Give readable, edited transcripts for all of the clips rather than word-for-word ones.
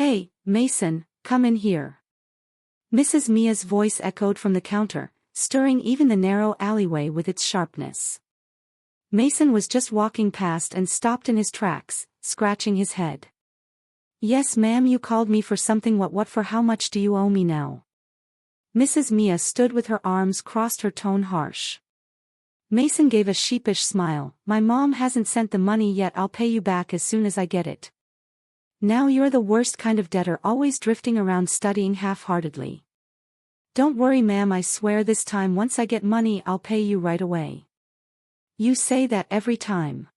Hey, Mason, come in here. Mrs. Mia's voice echoed from the counter, stirring even the narrow alleyway with its sharpness. Mason was just walking past and stopped in his tracks, scratching his head. Yes, ma'am, you called me for something. What for? How much do you owe me now? Mrs. Mia stood with her arms crossed, her tone harsh. Mason gave a sheepish smile. My mom hasn't sent the money yet. I'll pay you back as soon as I get it. Now you're the worst kind of debtor, always drifting around studying half-heartedly. Don't worry, ma'am, I swear this time once I get money I'll pay you right away. You say that every time.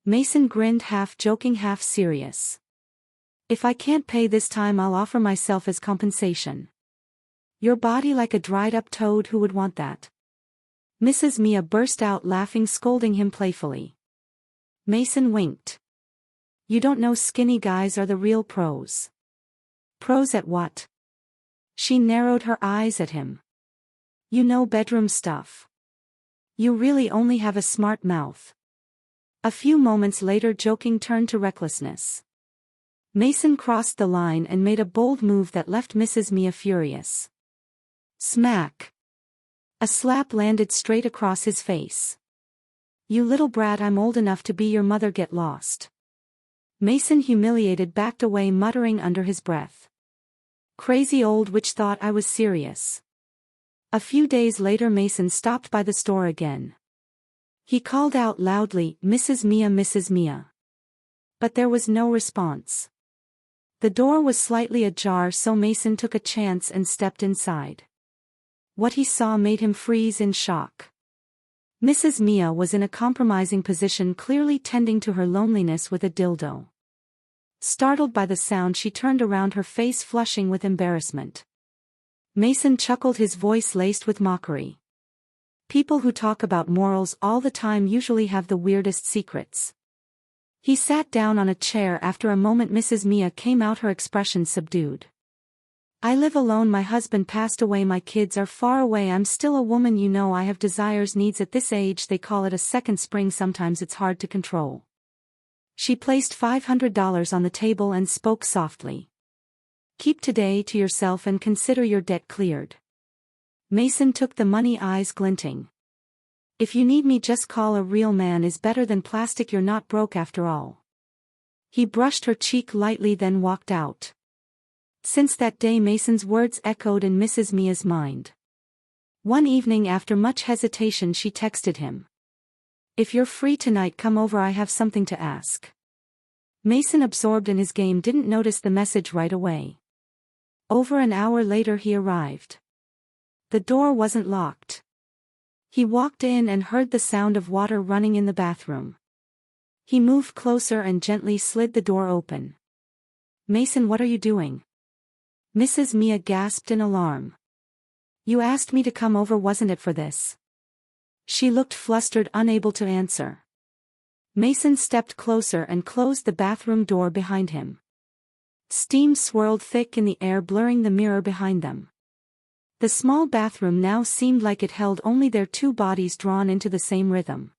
Mason grinned, half joking, half serious. If I can't pay this time I'll offer myself as compensation. Your body like a dried-up toad, who would want that? Mrs. Mia burst out laughing, scolding him playfully. Mason winked. You don't know, skinny guys are the real pros. Pros at what? She narrowed her eyes at him. You know, bedroom stuff. You really only have a smart mouth. A few moments later, joking turned to recklessness. Mason crossed the line and made a bold move that left Mrs. Mia furious. Smack! A slap landed straight across his face. You little brat, I'm old enough to be your mother, get lost. Mason, humiliated, backed away, muttering under his breath. Crazy old witch, thought I was serious. A few days later, Mason stopped by the store again. He called out loudly, Mrs. Mia, Mrs. Mia. But there was no response. The door was slightly ajar, so Mason took a chance and stepped inside. What he saw made him freeze in shock. Mrs. Mia was in a compromising position, clearly tending to her loneliness with a dildo. Startled by the sound, she turned around, her face flushing with embarrassment. Mason chuckled, his voice laced with mockery. People who talk about morals all the time usually have the weirdest secrets. He sat down on a chair. After a moment, Mrs. Mia came out, her expression subdued. I live alone, my husband passed away, my kids are far away, I'm still a woman, you know, I have desires, needs. At this age they call it a second spring, sometimes it's hard to control. She placed $500 on the table and spoke softly. Keep today to yourself and consider your debt cleared. Mason took the money, eyes glinting. If you need me, just call, a real man is better than plastic, you're not broke after all. He brushed her cheek lightly, then walked out. Since that day, Mason's words echoed in Mrs. Mia's mind. One evening, after much hesitation, she texted him. If you're free tonight, come over, I have something to ask. Mason, absorbed in his game, didn't notice the message right away. Over an hour later he arrived. The door wasn't locked. He walked in and heard the sound of water running in the bathroom. He moved closer and gently slid the door open. Mason, what are you doing? Mrs. Mia gasped in alarm. You asked me to come over, wasn't it for this? She looked flustered, unable to answer. Mason stepped closer and closed the bathroom door behind him. Steam swirled thick in the air, blurring the mirror behind them. The small bathroom now seemed like it held only their two bodies drawn into the same rhythm.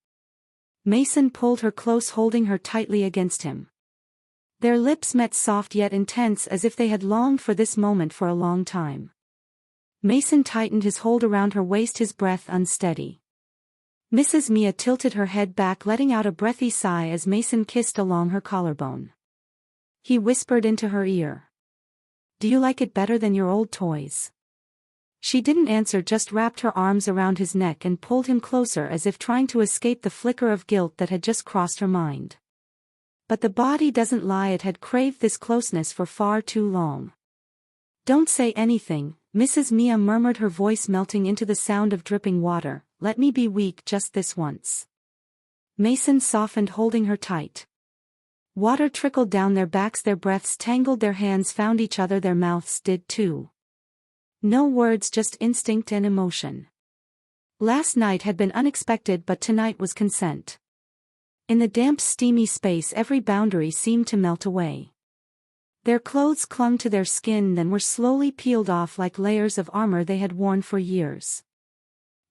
Mason pulled her close, holding her tightly against him. Their lips met, soft yet intense, as if they had longed for this moment for a long time. Mason tightened his hold around her waist, his breath unsteady. Mrs. Mia tilted her head back, letting out a breathy sigh as Mason kissed along her collarbone. He whispered into her ear. Do you like it better than your old toys? She didn't answer, just wrapped her arms around his neck and pulled him closer, as if trying to escape the flicker of guilt that had just crossed her mind. But the body doesn't lie, it had craved this closeness for far too long. Don't say anything, Mrs. Mia murmured, her voice melting into the sound of dripping water. Let me be weak just this once. Mason softened, holding her tight. Water trickled down their backs, their breaths tangled, their hands found each other, their mouths did too. No words, just instinct and emotion. Last night had been unexpected, but tonight was consent. In the damp, steamy space, every boundary seemed to melt away. Their clothes clung to their skin, then were slowly peeled off like layers of armor they had worn for years.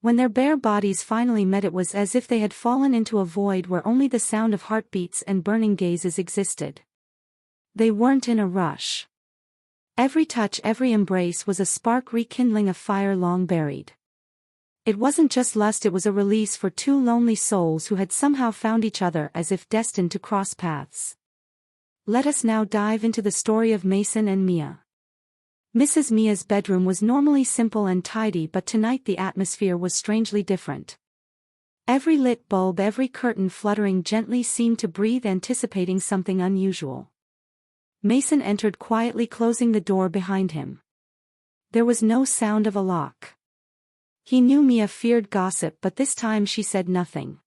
When their bare bodies finally met, it was as if they had fallen into a void where only the sound of heartbeats and burning gazes existed. They weren't in a rush. Every touch, every embrace was a spark rekindling a fire long buried. It wasn't just lust, it was a release for two lonely souls who had somehow found each other as if destined to cross paths. Let us now dive into the story of Mason and Mia. Mrs. Mia's bedroom was normally simple and tidy, but tonight the atmosphere was strangely different. Every lit bulb, every curtain fluttering gently seemed to breathe, anticipating something unusual. Mason entered quietly, closing the door behind him. There was no sound of a lock. He knew Mia feared gossip, but this time she said nothing.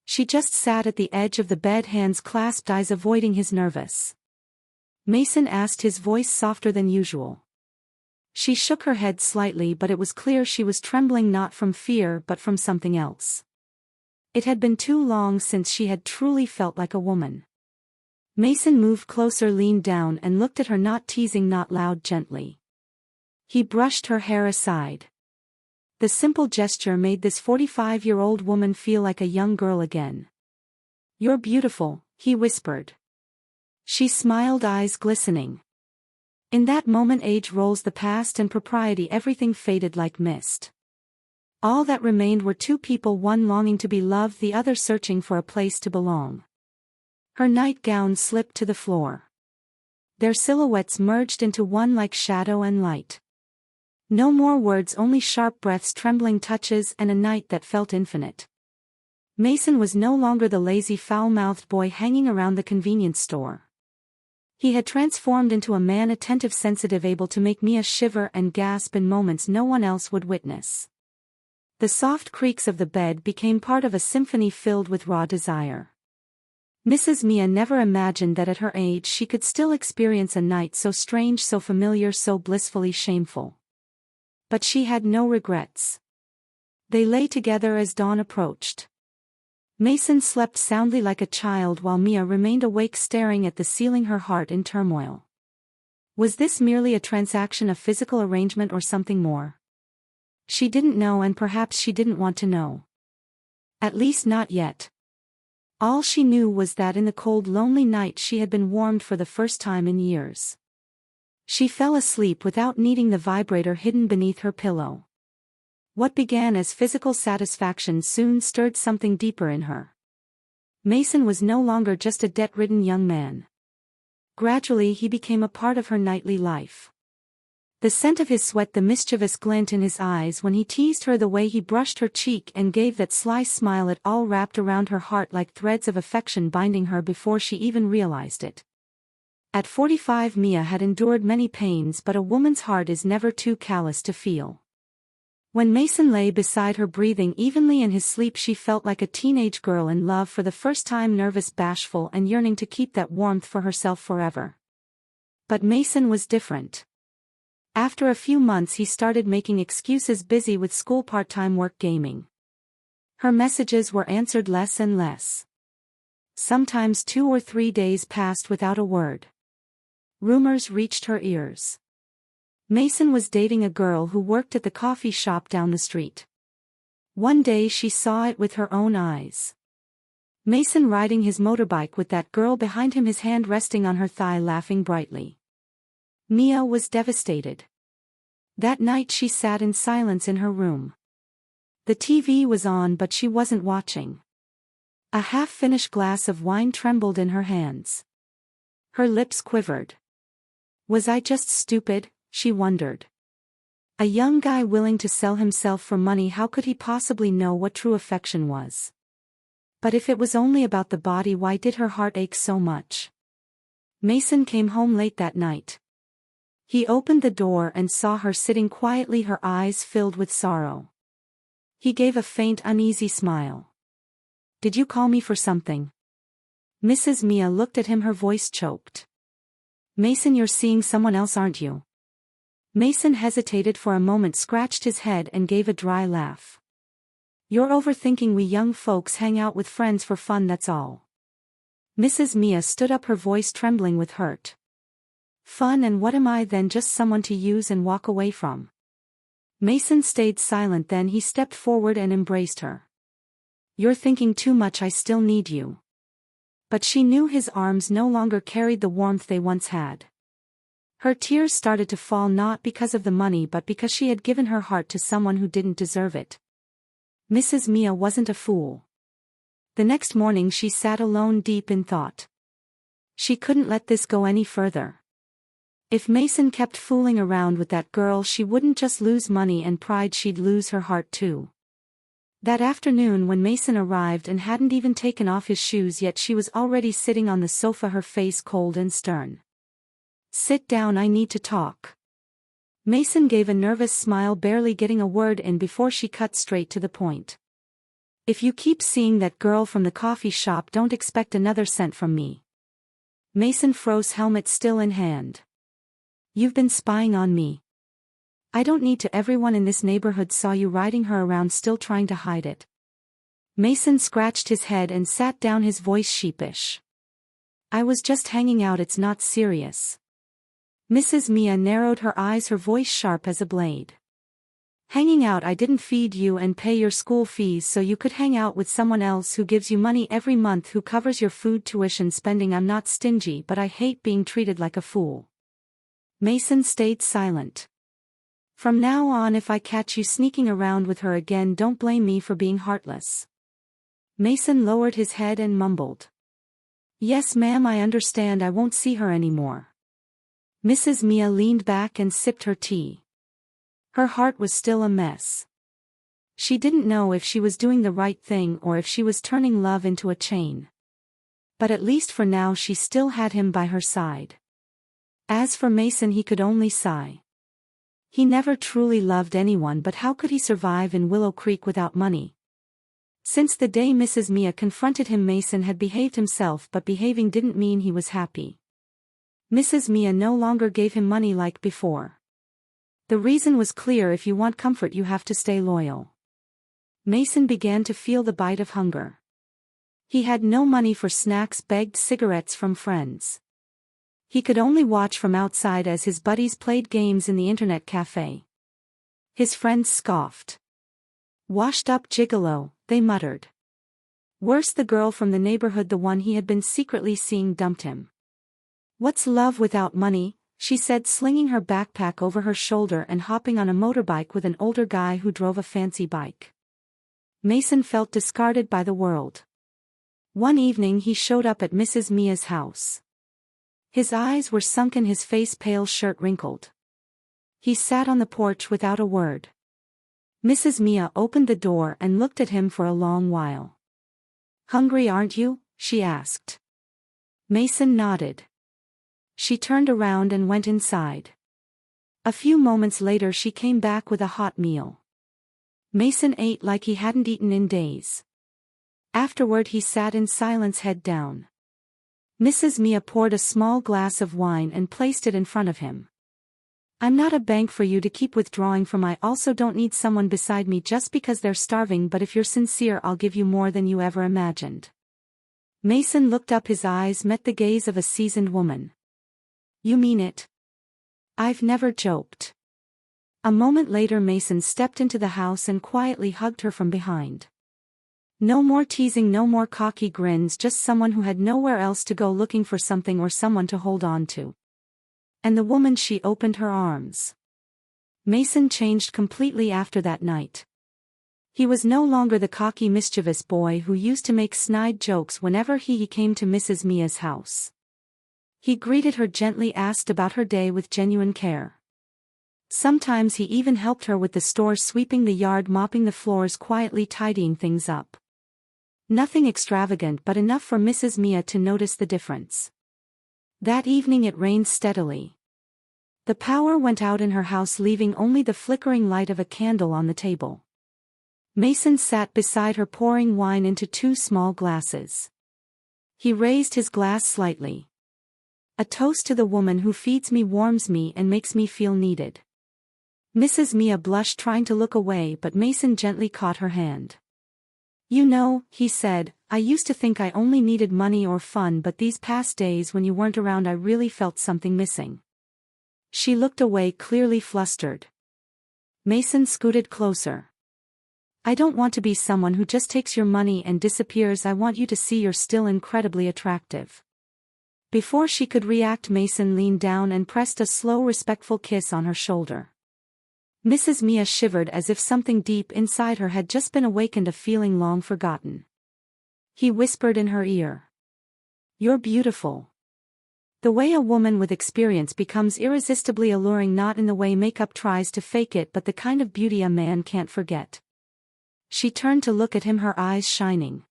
She just sat at the edge of the bed, hands clasped, eyes avoiding his nervous. Mason asked, his voice softer than usual. She shook her head slightly, but it was clear she was trembling, not from fear but from something else. It had been too long since she had truly felt like a woman. Mason moved closer, leaned down and looked at her, not teasing, not loud, gently. He brushed her hair aside. The simple gesture made this 45-year-old woman feel like a young girl again. "You're beautiful," he whispered. She smiled, eyes glistening. In that moment, age, roles, the past and propriety, everything faded like mist. All that remained were two people, one longing to be loved, the other searching for a place to belong. Her nightgown slipped to the floor. Their silhouettes merged into one like shadow and light. No more words, only sharp breaths, trembling touches, and a night that felt infinite. Mason was no longer the lazy, foul-mouthed boy hanging around the convenience store. He had transformed into a man, attentive, sensitive, able to make Mia shiver and gasp in moments no one else would witness. The soft creaks of the bed became part of a symphony filled with raw desire. Mrs. Mia never imagined that at her age she could still experience a night so strange, so familiar, so blissfully shameful. But she had no regrets. They lay together as dawn approached. Mason slept soundly like a child while Mia remained awake, staring at the ceiling, her heart in turmoil. Was this merely a transaction, a physical arrangement, or something more? She didn't know, and perhaps she didn't want to know. At least not yet. All she knew was that in the cold, lonely night she had been warmed for the first time in years. She fell asleep without needing the vibrator hidden beneath her pillow. What began as physical satisfaction soon stirred something deeper in her. Mason was no longer just a debt-ridden young man. Gradually he became a part of her nightly life. The scent of his sweat, the mischievous glint in his eyes when he teased her, the way he brushed her cheek and gave that sly smile, it all wrapped around her heart like threads of affection, binding her before she even realized it. At 45, Mia had endured many pains, but a woman's heart is never too callous to feel. When Mason lay beside her, breathing evenly in his sleep, she felt like a teenage girl in love for the first time, nervous, bashful, and yearning to keep that warmth for herself forever. But Mason was different. After a few months he started making excuses, busy with school, part-time work, gaming. Her messages were answered less and less. Sometimes 2 or 3 days passed without a word. Rumors reached her ears. Mason was dating a girl who worked at the coffee shop down the street. One day she saw it with her own eyes. Mason riding his motorbike with that girl behind him, his hand resting on her thigh, laughing brightly. Mia was devastated. That night she sat in silence in her room. The TV was on, but she wasn't watching. A half-finished glass of wine trembled in her hands. Her lips quivered. Was I just stupid, she wondered. A young guy willing to sell himself for money, how could he possibly know what true affection was? But if it was only about the body, why did her heart ache so much? Mason came home late that night. He opened the door and saw her sitting quietly, her eyes filled with sorrow. He gave a faint, uneasy smile. "Did you call me for something?" Mrs. Mia looked at him, her voice choked. "Mason, you're seeing someone else, aren't you?" Mason hesitated for a moment, scratched his head and gave a dry laugh. "You're overthinking. We young folks hang out with friends for fun, that's all." Mrs. Mia stood up, her voice trembling with hurt. "Fun, and what am I then, just someone to use and walk away from?" Mason stayed silent, then he stepped forward and embraced her. "You're thinking too much. I still need you." But she knew his arms no longer carried the warmth they once had. Her tears started to fall not because of the money but because she had given her heart to someone who didn't deserve it. Mrs. Mia wasn't a fool. The next morning she sat alone deep in thought. She couldn't let this go any further. If Mason kept fooling around with that girl, she wouldn't just lose money and pride, she'd lose her heart too. That afternoon when Mason arrived and hadn't even taken off his shoes yet, she was already sitting on the sofa, her face cold and stern. "Sit down, I need to talk." Mason gave a nervous smile, barely getting a word in before she cut straight to the point. "If you keep seeing that girl from the coffee shop, don't expect another cent from me." Mason froze, helmet still in hand. "You've been spying on me. I don't need to. Everyone in this neighborhood saw you riding her around, still trying to hide it." Mason scratched his head and sat down, his voice sheepish. "I was just hanging out, it's not serious." Mrs. Mia narrowed her eyes, her voice sharp as a blade. "Hanging out? I didn't feed you and pay your school fees so you could hang out with someone else who gives you money every month, who covers your food, tuition, spending. I'm not stingy, but I hate being treated like a fool." Mason stayed silent. "From now on, if I catch you sneaking around with her again, don't blame me for being heartless." Mason lowered his head and mumbled, "Yes, ma'am, I understand. I won't see her anymore." Mrs. Mia leaned back and sipped her tea. Her heart was still a mess. She didn't know if she was doing the right thing or if she was turning love into a chain. But at least for now she still had him by her side. As for Mason, he could only sigh. He never truly loved anyone, but how could he survive in Willow Creek without money? Since the day Mrs. Mia confronted him, Mason had behaved himself, but behaving didn't mean he was happy. Mrs. Mia no longer gave him money like before. The reason was clear: if you want comfort, you have to stay loyal. Mason began to feel the bite of hunger. He had no money for snacks, begged cigarettes from friends. He could only watch from outside as his buddies played games in the internet cafe. His friends scoffed. "Washed up gigolo," they muttered. Worse, the girl from the neighborhood, the one he had been secretly seeing, dumped him. "What's love without money?" she said, slinging her backpack over her shoulder and hopping on a motorbike with an older guy who drove a fancy bike. Mason felt discarded by the world. One evening he showed up at Mrs. Mia's house. His eyes were sunken, his face pale, shirt wrinkled. He sat on the porch without a word. Mrs. Mia opened the door and looked at him for a long while. "Hungry, aren't you?" she asked. Mason nodded. She turned around and went inside. A few moments later she came back with a hot meal. Mason ate like he hadn't eaten in days. Afterward he sat in silence, head down. Mrs. Mia poured a small glass of wine and placed it in front of him. "I'm not a bank for you to keep withdrawing from. I also don't need someone beside me just because they're starving, but if you're sincere, I'll give you more than you ever imagined." Mason looked up, his eyes met the gaze of a seasoned woman. "You mean it?" "I've never joked." A moment later Mason stepped into the house and quietly hugged her from behind. No more teasing, no more cocky grins, just someone who had nowhere else to go, looking for something or someone to hold on to. And the woman, she opened her arms. Mason changed completely after that night. He was no longer the cocky, mischievous boy who used to make snide jokes whenever he came to Mrs. Mia's house. He greeted her gently, asked about her day with genuine care. Sometimes he even helped her with the store, sweeping the yard, mopping the floors, quietly tidying things up. Nothing extravagant, but enough for Mrs. Mia to notice the difference. That evening it rained steadily. The power went out in her house, leaving only the flickering light of a candle on the table. Mason sat beside her, pouring wine into 2 small glasses. He raised his glass slightly. "A toast to the woman who feeds me, warms me, and makes me feel needed." Mrs. Mia blushed, trying to look away, but Mason gently caught her hand. "You know," he said, "I used to think I only needed money or fun, but these past days when you weren't around, I really felt something missing." She looked away, clearly flustered. Mason scooted closer. I don't want to be someone who just takes your money and disappears. I want you to see you're still incredibly attractive. Before she could react, Mason leaned down and pressed a slow, respectful kiss on her shoulder. Mrs. Mia shivered as if something deep inside her had just been awakened, a feeling long forgotten. He whispered in her ear. You're beautiful. The way a woman with experience becomes irresistibly alluring, not in the way makeup tries to fake it, but the kind of beauty a man can't forget. She turned to look at him, her eyes shining.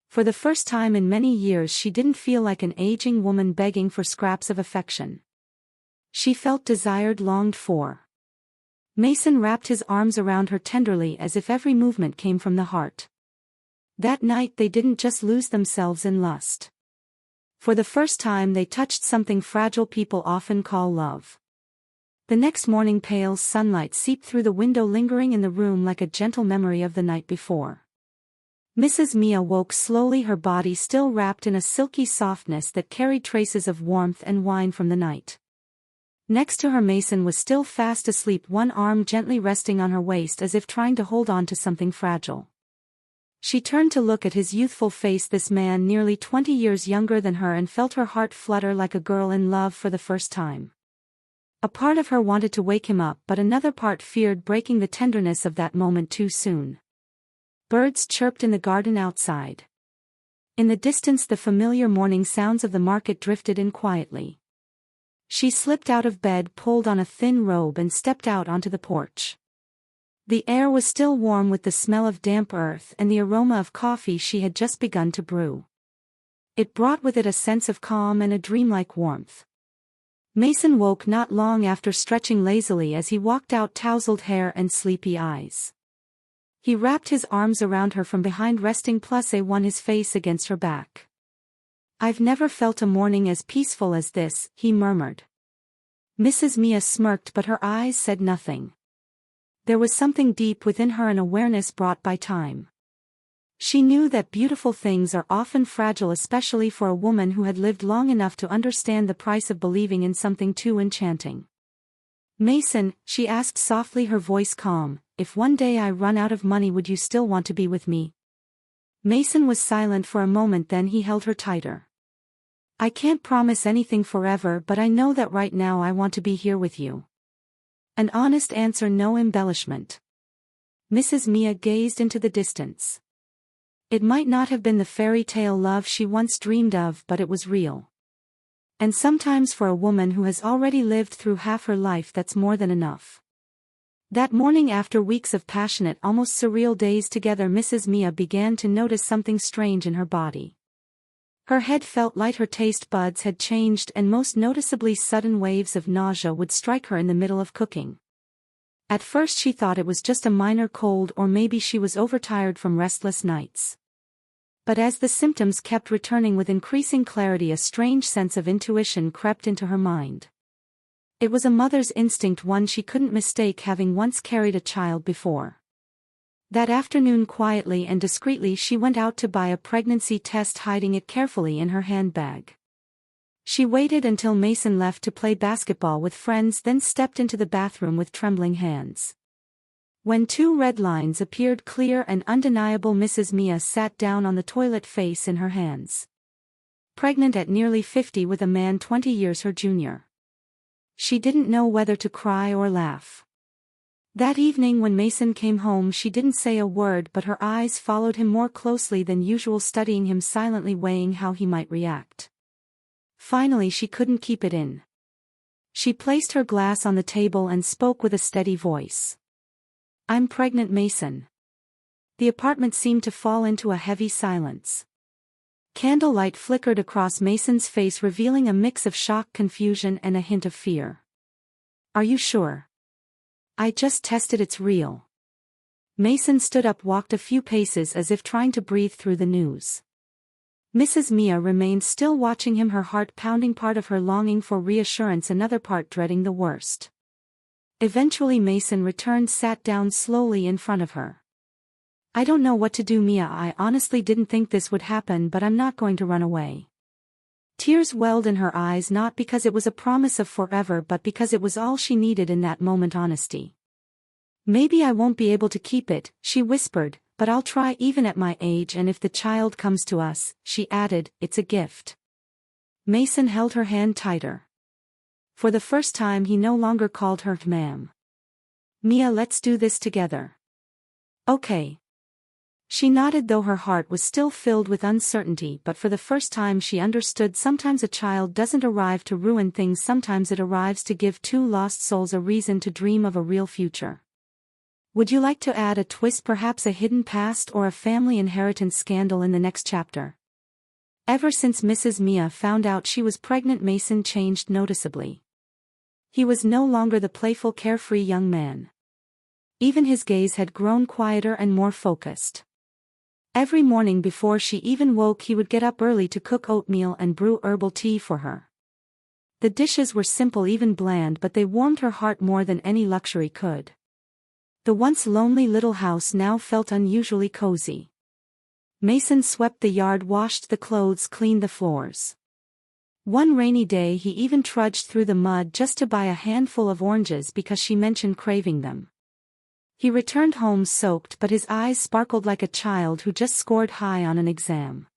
For the first time in many years she didn't feel like an aging woman begging for scraps of affection. She felt desired, longed for. Mason wrapped his arms around her tenderly, as if every movement came from the heart. That night they didn't just lose themselves in lust. For the first time they touched something fragile people often call love. The next morning pale sunlight seeped through the window, lingering in the room like a gentle memory of the night before. Mrs. Mia woke slowly, her body still wrapped in a silky softness that carried traces of warmth and wine from the night. Next to her, Mason was still fast asleep, one arm gently resting on her waist as if trying to hold on to something fragile. She turned to look at his youthful face, this man nearly 20 years younger than her, and felt her heart flutter like a girl in love for the first time. A part of her wanted to wake him up, but another part feared breaking the tenderness of that moment too soon. Birds chirped in the garden outside. In the distance the familiar morning sounds of the market drifted in quietly. She slipped out of bed, pulled on a thin robe, and stepped out onto the porch. The air was still warm with the smell of damp earth and the aroma of coffee she had just begun to brew. It brought with it a sense of calm and a dreamlike warmth. Mason woke not long after, stretching lazily as he walked out, tousled hair and sleepy eyes. He wrapped his arms around her from behind, resting +1 his face against her back. I've never felt a morning as peaceful as this, he murmured. Mrs. Mia smirked, but her eyes said nothing. There was something deep within her, an awareness brought by time. She knew that beautiful things are often fragile, especially for a woman who had lived long enough to understand the price of believing in something too enchanting. Mason, she asked softly, her voice calm, if one day I run out of money, would you still want to be with me? Mason was silent for a moment, then he held her tighter. I can't promise anything forever, but I know that right now I want to be here with you. An honest answer, no embellishment. Mrs. Mia gazed into the distance. It might not have been the fairy tale love she once dreamed of, but it was real. And sometimes for a woman who has already lived through half her life, that's more than enough. That morning, after weeks of passionate, almost surreal days together, Mrs. Mia began to notice something strange in her body. Her head felt light, her taste buds had changed, and most noticeably sudden waves of nausea would strike her in the middle of cooking. At first she thought it was just a minor cold, or maybe she was overtired from restless nights. But as the symptoms kept returning with increasing clarity, a strange sense of intuition crept into her mind. It was a mother's instinct, one she couldn't mistake, having once carried a child before. That afternoon, quietly and discreetly, she went out to buy a pregnancy test, hiding it carefully in her handbag. She waited until Mason left to play basketball with friends, then stepped into the bathroom with trembling hands. When 2 red lines appeared clear and undeniable, Mrs. Mia sat down on the toilet, face in her hands. Pregnant at nearly 50 with a man 20 years her junior. She didn't know whether to cry or laugh. That evening when Mason came home, she didn't say a word, but her eyes followed him more closely than usual, studying him silently, weighing how he might react. Finally she couldn't keep it in. She placed her glass on the table and spoke with a steady voice. I'm pregnant, Mason. The apartment seemed to fall into a heavy silence. Candlelight flickered across Mason's face, revealing a mix of shock, confusion, and a hint of fear. Are you sure? I just tested, it's real. Mason stood up, walked a few paces as if trying to breathe through the news. Mrs. Mia remained still, watching him, her heart pounding, part of her longing for reassurance, another part dreading the worst. Eventually Mason returned, sat down slowly in front of her. I don't know what to do, Mia. I honestly didn't think this would happen, but I'm not going to run away. Tears welled in her eyes, not because it was a promise of forever, but because it was all she needed in that moment, honesty. Maybe I won't be able to keep it, she whispered, but I'll try even at my age, and if the child comes to us, she added, it's a gift. Mason held her hand tighter. For the first time he no longer called her ma'am. Mia, let's do this together. Okay. She nodded, though her heart was still filled with uncertainty, but for the first time she understood sometimes a child doesn't arrive to ruin things, sometimes it arrives to give two lost souls a reason to dream of a real future. Would you like to add a twist, perhaps a hidden past or a family inheritance scandal in the next chapter? Ever since Mrs. Mia found out she was pregnant, Mason changed noticeably. He was no longer the playful, carefree young man. Even his gaze had grown quieter and more focused. Every morning before she even woke, he would get up early to cook oatmeal and brew herbal tea for her. The dishes were simple, even bland, but they warmed her heart more than any luxury could. The once lonely little house now felt unusually cozy. Mason swept the yard, washed the clothes, cleaned the floors. One rainy day he even trudged through the mud just to buy a handful of oranges because she mentioned craving them. He returned home soaked, but his eyes sparkled like a child who just scored high on an exam.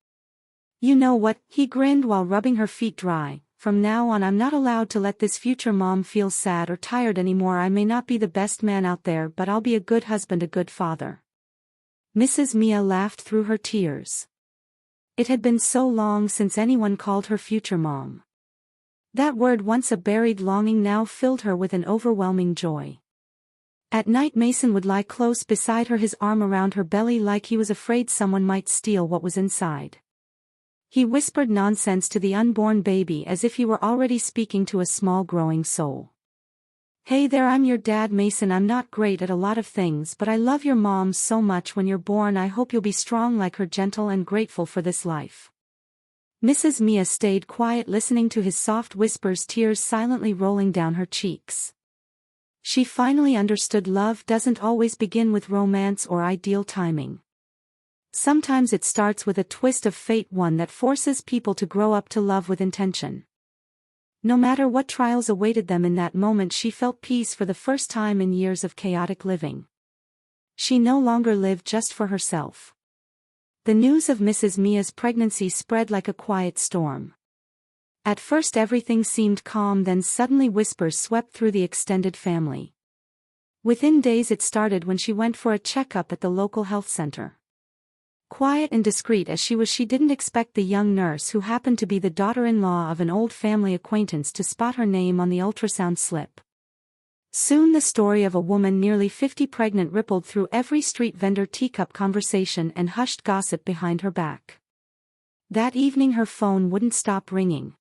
You know what, he grinned while rubbing her feet dry, from now on I'm not allowed to let this future mom feel sad or tired anymore. I may not be the best man out there, but I'll be a good husband, a good father. Mrs. Mia laughed through her tears. It had been so long since anyone called her future mom. That word, once a buried longing, now filled her with an overwhelming joy. At night Mason would lie close beside her, his arm around her belly like he was afraid someone might steal what was inside. He whispered nonsense to the unborn baby as if he were already speaking to a small growing soul. Hey there, I'm your dad, Mason. I'm not great at a lot of things, but I love your mom so much. When you're born, I hope you'll be strong like her, gentle and grateful for this life. Mrs. Mia stayed quiet, listening to his soft whispers, tears silently rolling down her cheeks. She finally understood love doesn't always begin with romance or ideal timing. Sometimes it starts with a twist of fate, one that forces people to grow up to love with intention. No matter what trials awaited them in that moment, she felt peace for the first time in years of chaotic living. She no longer lived just for herself. The news of Mrs. Mia's pregnancy spread like a quiet storm. At first everything seemed calm, then suddenly whispers swept through the extended family. Within days it started when she went for a checkup at the local health center. Quiet and discreet as she was, she didn't expect the young nurse, who happened to be the daughter-in-law of an old family acquaintance, to spot her name on the ultrasound slip. Soon the story of a woman nearly 50 pregnant rippled through every street vendor, teacup conversation and hushed gossip behind her back. That evening her phone wouldn't stop ringing.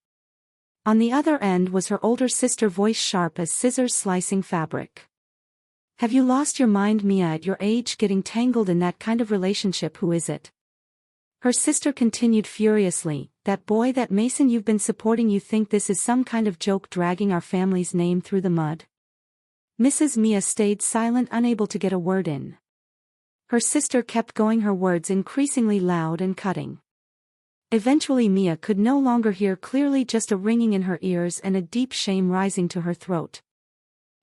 On the other end was her older sister, voice sharp as scissors slicing fabric. Have you lost your mind, Mia? At your age, getting tangled in that kind of relationship, who is it? Her sister continued furiously, that boy, that Mason you've been supporting. You think this is some kind of joke, dragging our family's name through the mud? Mrs. Mia stayed silent, unable to get a word in. Her sister kept going, her words increasingly loud and cutting. Eventually Mia could no longer hear clearly, just a ringing in her ears and a deep shame rising to her throat.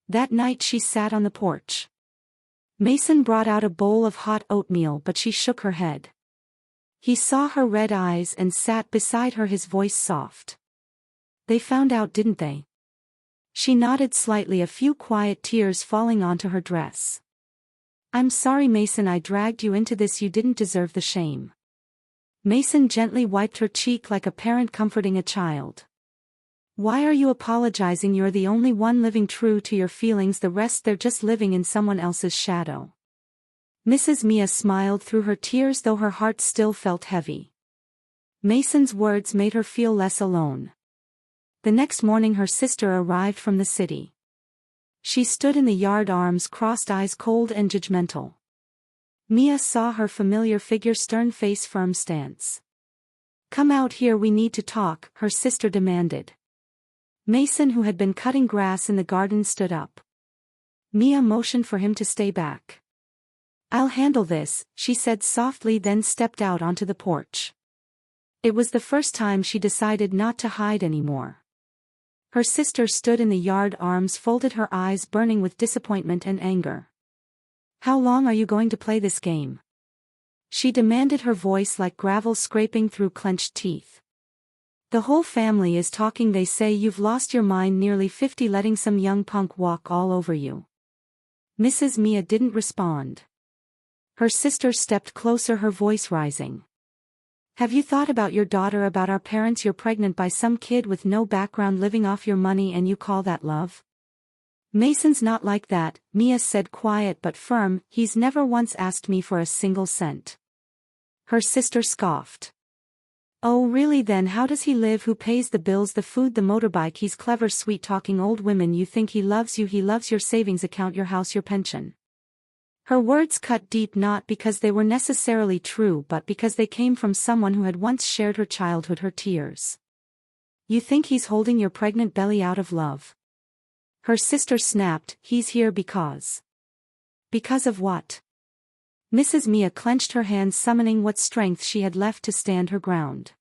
That night she sat on the porch. Mason brought out a bowl of hot oatmeal, but she shook her head. He saw her red eyes and sat beside her, his voice soft. They found out, didn't they? She nodded slightly, a few quiet tears falling onto her dress. I'm sorry, Mason, I dragged you into this. You didn't deserve the shame. Mason gently wiped her cheek like a parent comforting a child. Why are you apologizing? You're the only one living true to your feelings. The rest, they're just living in someone else's shadow. Mrs. Mia smiled through her tears, though her heart still felt heavy. Mason's words made her feel less alone. The next morning her sister arrived from the city. She stood in the yard, arms crossed, eyes cold and judgmental. Mia saw her familiar figure, stern face, firm stance. Come out here, we need to talk, her sister demanded. Mason, who had been cutting grass in the garden, stood up. Mia motioned for him to stay back. I'll handle this, she said softly, then stepped out onto the porch. It was the first time she decided not to hide anymore. Her sister stood in the yard, arms folded, her eyes burning with disappointment and anger. How long are you going to play this game? She demanded, her voice like gravel scraping through clenched teeth. The whole family is talking. They say you've lost your mind, nearly 50, letting some young punk walk all over you. Mrs. Mia didn't respond. Her sister stepped closer, her voice rising. Have you thought about your daughter, about our parents? You're pregnant by some kid with no background, living off your money, and you call that love? Mason's not like that, Mia said, quiet but firm. He's never once asked me for a single cent. Her sister scoffed. Oh really? Then how does he live? Who pays the bills, the food, the motorbike? He's clever, sweet-talking old women. You think he loves you? He loves your savings account, your house, your pension. Her words cut deep, not because they were necessarily true but because they came from someone who had once shared her childhood, her tears. You think he's holding your pregnant belly out of love? Her sister snapped. He's here because. Because of what? Mrs. Mia clenched her hands, summoning what strength she had left to stand her ground.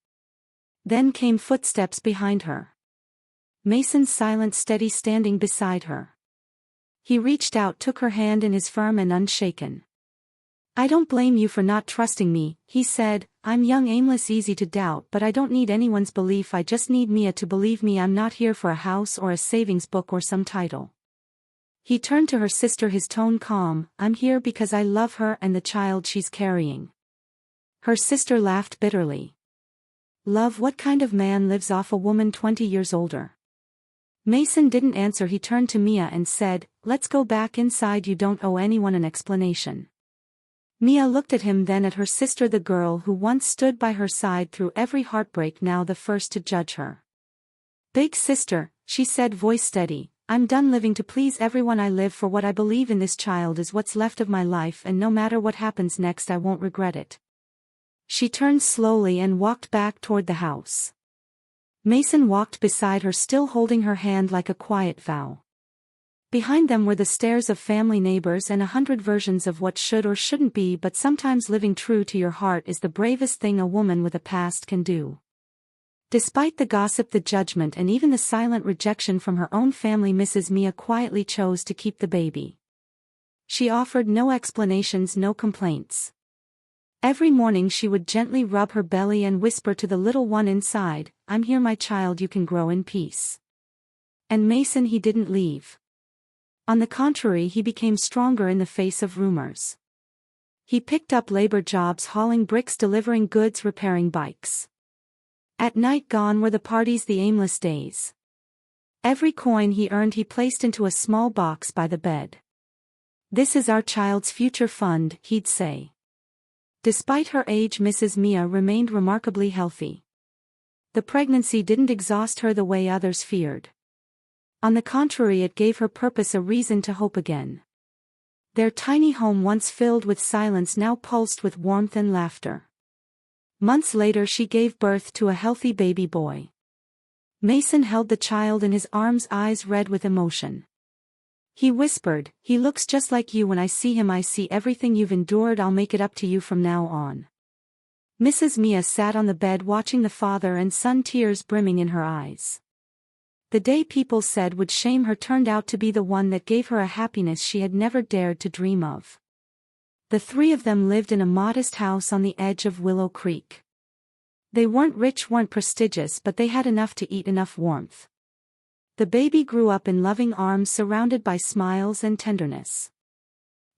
Then came footsteps behind her. Mason, silent, steady, standing beside her. He reached out, took her hand in his, firm and unshaken. I don't blame you for not trusting me, he said. I'm young, aimless, easy to doubt, but I don't need anyone's belief. I just need Mia to believe me. I'm not here for a house or a savings book or some title. He turned to her sister, his tone calm. I'm here because I love her and the child she's carrying. Her sister laughed bitterly. Love? What kind of man lives off a woman 20 years older? Mason didn't answer. He turned to Mia and said, let's go back inside. You don't owe anyone an explanation. Mia looked at him, then at her sister, the girl who once stood by her side through every heartbreak, now the first to judge her. Big sister, she said, voice steady. I'm done living to please everyone. I live for what I believe in. This child is what's left of my life, and no matter what happens next, I won't regret it. She turned slowly and walked back toward the house. Mason walked beside her, still holding her hand like a quiet vow. Behind them were the stares of family, neighbors, and 100 versions of what should or shouldn't be, but sometimes living true to your heart is the bravest thing a woman with a past can do. Despite the gossip, the judgment, and even the silent rejection from her own family, Mrs. Mia quietly chose to keep the baby. She offered no explanations, no complaints. Every morning she would gently rub her belly and whisper to the little one inside, I'm here, my child, you can grow in peace. And Mason, he didn't leave. On the contrary, he became stronger in the face of rumors. He picked up labor jobs, hauling bricks, delivering goods, repairing bikes. At night, gone were the parties, the aimless days. Every coin he earned he placed into a small box by the bed. This is our child's future fund, he'd say. Despite her age, Mrs. Mia remained remarkably healthy. The pregnancy didn't exhaust her the way others feared. On the contrary, it gave her purpose, a reason to hope again. Their tiny home, once filled with silence, now pulsed with warmth and laughter. Months later, she gave birth to a healthy baby boy. Mason held the child in his arms, eyes red with emotion. He whispered, he looks just like you. When I see him, I see everything you've endured. I'll make it up to you from now on. Mrs. Mia sat on the bed watching the father and son, tears brimming in her eyes. The day people said would shame her turned out to be the one that gave her a happiness she had never dared to dream of. The three of them lived in a modest house on the edge of Willow Creek. They weren't rich, weren't prestigious, but they had enough to eat, enough warmth. The baby grew up in loving arms, surrounded by smiles and tenderness.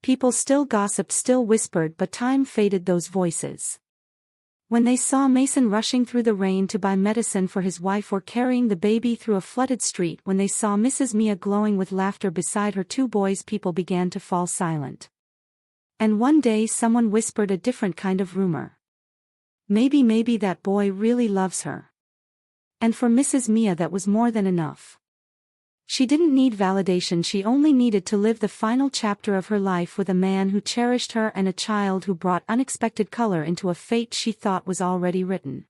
People still gossiped, still whispered, but time faded those voices. When they saw Mason rushing through the rain to buy medicine for his wife, or carrying the baby through a flooded street, when they saw Mrs. Mia glowing with laughter beside her two boys, people began to fall silent. And one day someone whispered a different kind of rumor. Maybe that boy really loves her. And for Mrs. Mia that was more than enough. She didn't need validation, she only needed to live the final chapter of her life with a man who cherished her and a child who brought unexpected color into a fate she thought was already written.